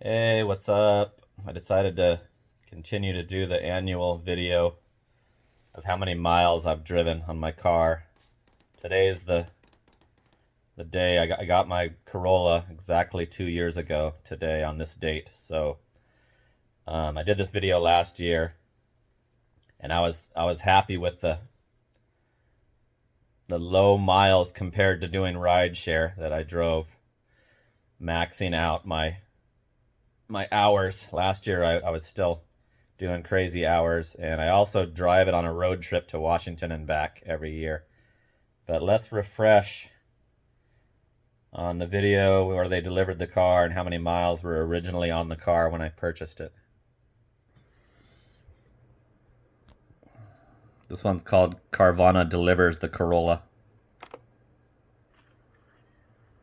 Hey, what's up? I decided to continue to do the annual video of how many miles I've driven on my car. Today is the day I got my Corolla exactly 2 years ago today on this date. So I did this video last year, and I was happy with the low miles compared to doing rideshare that I drove, maxing out my hours. Last year I was still doing crazy hours, and I also drive it on a road trip to Washington and back every year. But let's refresh on the video where they delivered the car and how many miles were originally on the car when I purchased it. This one's called Carvana Delivers the Corolla.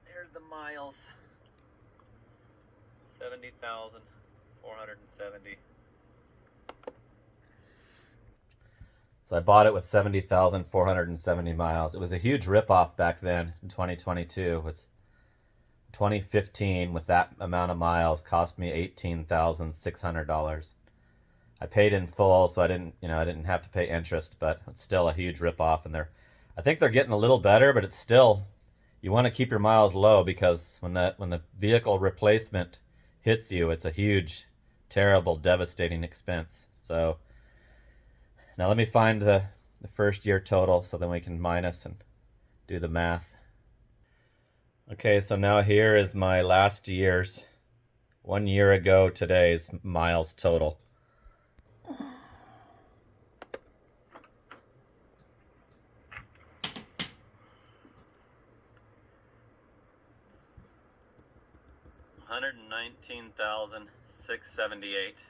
There's the miles. 70,470. So I bought it with 70,470 miles. It was a huge ripoff back then in 2022. It was 2015 with that amount of miles cost me $18,600. I paid in full, so I didn't have to pay interest, but it's still a huge ripoff. And I think they're getting a little better, but it's still, you want to keep your miles low because when the vehicle replacement hits you, it's a huge, terrible, devastating expense. So now let me find the first year total so then we can minus and do the math. Okay, so now here is my last year's, 1 year ago today's miles total. $119,678.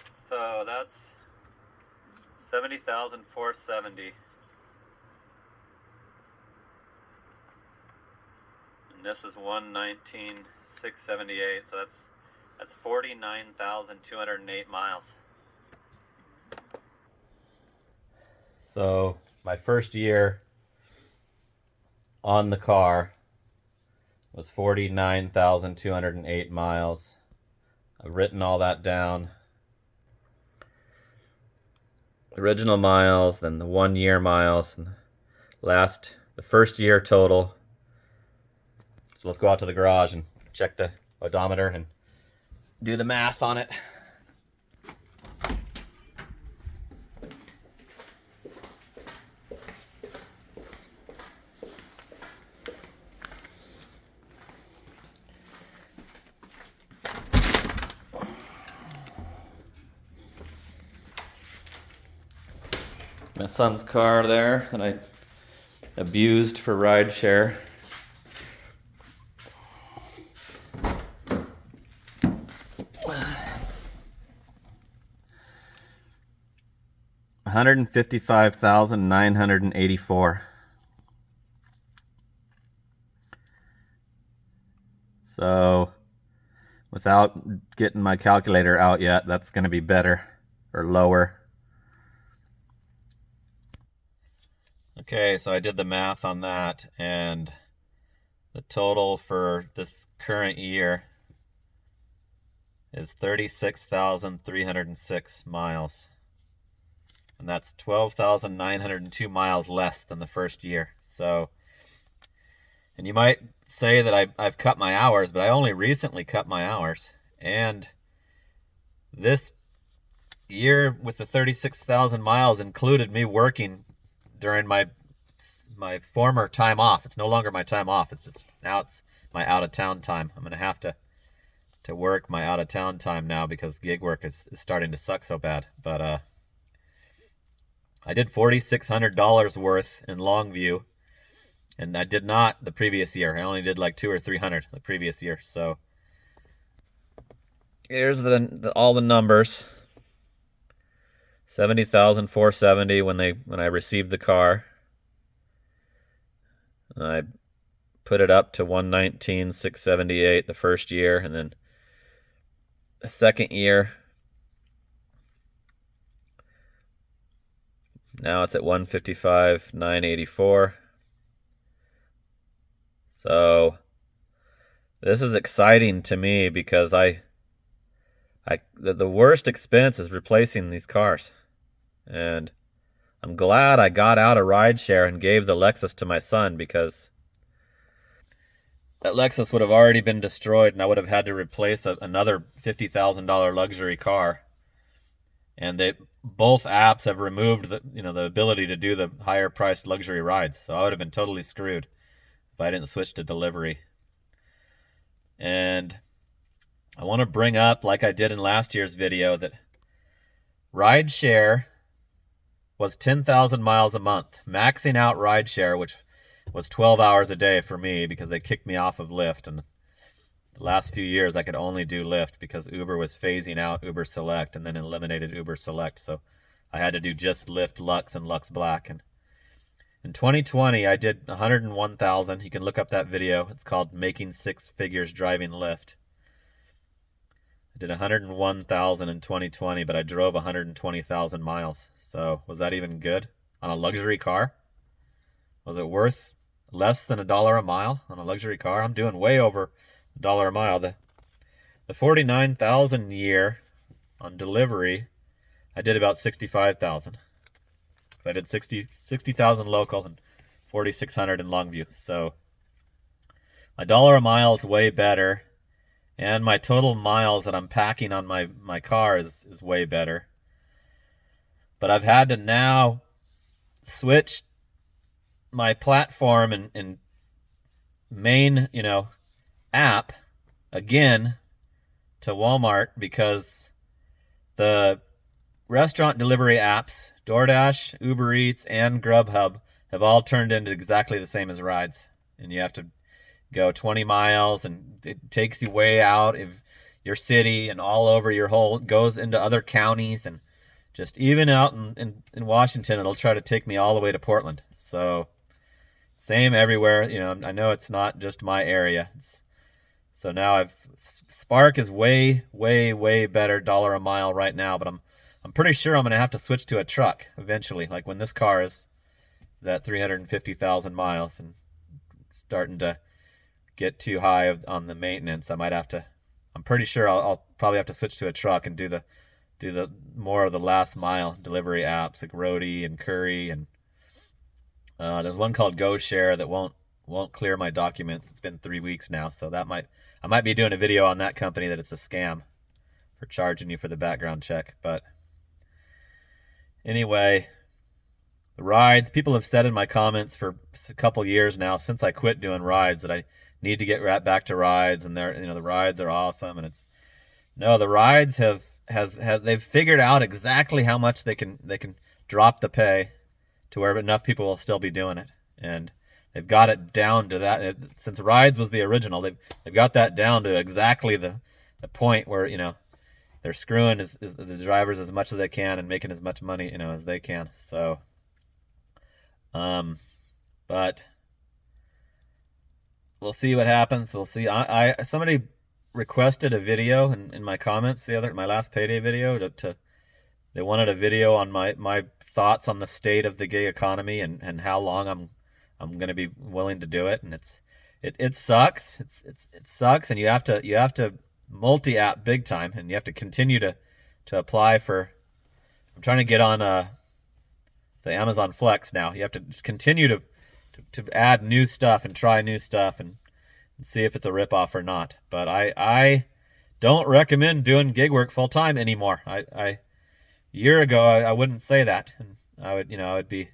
So that's 70,470. And this is 119,678. So that's 49,208 miles. So my first year on the car was 49,208 miles. I've written all that down. Original miles, then the 1 year miles, and the first year total. So let's go out to the garage and check the odometer and do the math on it. My son's car there that I abused for rideshare. $155,984. So without getting my calculator out yet, that's going to be better or lower. Okay, so I did the math on that, and the total for this current year is 36,306 miles. And that's 12,902 miles less than the first year. So, and you might say that I've cut my hours, but I only recently cut my hours. And this year with the 36,000 miles included me working during my former time off. It's no longer my time off. It's just now it's my out of town time. I'm gonna have to work my out of town time now because gig work is starting to suck so bad. But I did $4,600 worth in Longview, and I did not the previous year. I only did like 200 or 300 the previous year. So here's all the numbers. 70,470 when I received the car. I put it up to 119,678 the first year, and then the second year, now it's at 155,984. So this is exciting to me because the worst expense is replacing these cars. And I'm glad I got out of rideshare and gave the Lexus to my son, because that Lexus would have already been destroyed and I would have had to replace another $50,000 luxury car. And both apps have removed the ability to do the higher priced luxury rides. So I would have been totally screwed if I didn't switch to delivery. And I want to bring up, like I did in last year's video, that rideshare was 10,000 miles a month. Maxing out rideshare, which was 12 hours a day for me because they kicked me off of Lyft. And the last few years I could only do Lyft because Uber was phasing out Uber Select and then eliminated Uber Select. So I had to do just Lyft Lux and Lux Black. And in 2020, I did 101,000. You can look up that video. It's called Making Six Figures Driving Lyft. I did 101,000 in 2020, but I drove 120,000 miles. So was that even good on a luxury car? Was it worth less than $1 a mile on a luxury car? I'm doing way over $1 a mile. The 49,000 year on delivery, I did about 65,000. I did 60,000 local and 4,600 in Longview. So my $1 a mile is way better, and my total miles that I'm packing on my car is way better. But I've had to now switch my platform and main, app again to Walmart, because the restaurant delivery apps, DoorDash, Uber Eats, and Grubhub, have all turned into exactly the same as rides. And you have to go 20 miles, and it takes you way out of your city and all over your whole, goes into other counties, and just even out in Washington, it'll try to take me all the way to Portland. So same everywhere. I know it's not just my area. So now Spark is way, way, way better $1 a mile right now, but I'm pretty sure I'm going to have to switch to a truck eventually. Like when this car is at 350,000 miles and starting to get too high on the maintenance, I'm pretty sure I'll probably have to switch to a truck and do the more of the last mile delivery apps like Roadie and Curry, and there's one called GoShare that won't clear my documents. It's been 3 weeks now, so I might be doing a video on that company, that it's a scam for charging you for the background check. But anyway, the rides, people have said in my comments for a couple years now, since I quit doing rides, that I need to get right back to rides, and the rides are awesome. And the rides they've figured out exactly how much they can drop the pay to where enough people will still be doing it. And they've got it down to that. Since rides was the original, they've got that down to exactly the point where, they're screwing the drivers as much as they can and making as much money, as they can. So, but we'll see what happens. We'll see. Somebody requested a video in my comments my last payday video they wanted a video on my thoughts on the state of the gig economy and how long I'm going to be willing to do it. And it sucks. It sucks. And you have to multi-app big time, and you have to continue to apply for, I'm trying to get on the Amazon Flex now. You have to just continue to add new stuff and try new stuff and see if it's a ripoff or not. But I don't recommend doing gig work full time anymore. A year ago I wouldn't say that, and I would be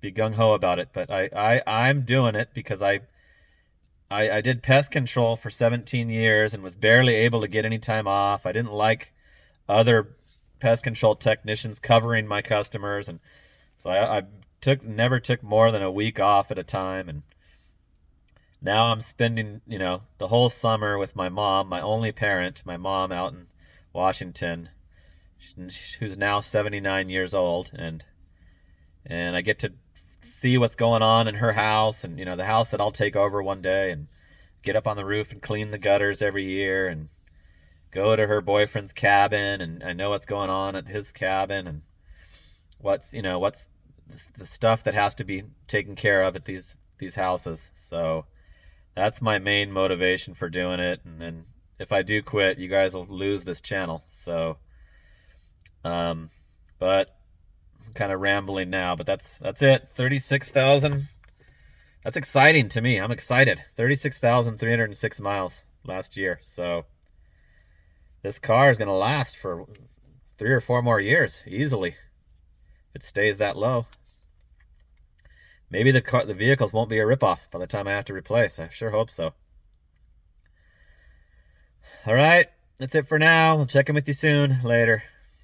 gung ho about it. But I'm doing it because I did pest control for 17 years and was barely able to get any time off. I didn't like other pest control technicians covering my customers, and so I never took more than a week off at a time. And now I'm spending, the whole summer with my mom, my only parent, my mom out in Washington, who's now 79 years old, and I get to see what's going on in her house, and the house that I'll take over one day, and get up on the roof and clean the gutters every year, and go to her boyfriend's cabin, and I know what's going on at his cabin, and what's the stuff that has to be taken care of at these houses. So That's my main motivation for doing it. And then if I do quit, you guys will lose this channel. So, but I'm kind of rambling now, but that's it. 36,000. That's exciting to me. I'm excited. 36,306 miles last year. So this car is going to last for 3 or 4 more years easily if it stays that low. Maybe the vehicles won't be a ripoff by the time I have to replace. I sure hope so. All right, that's it for now. We'll check in with you soon. Later.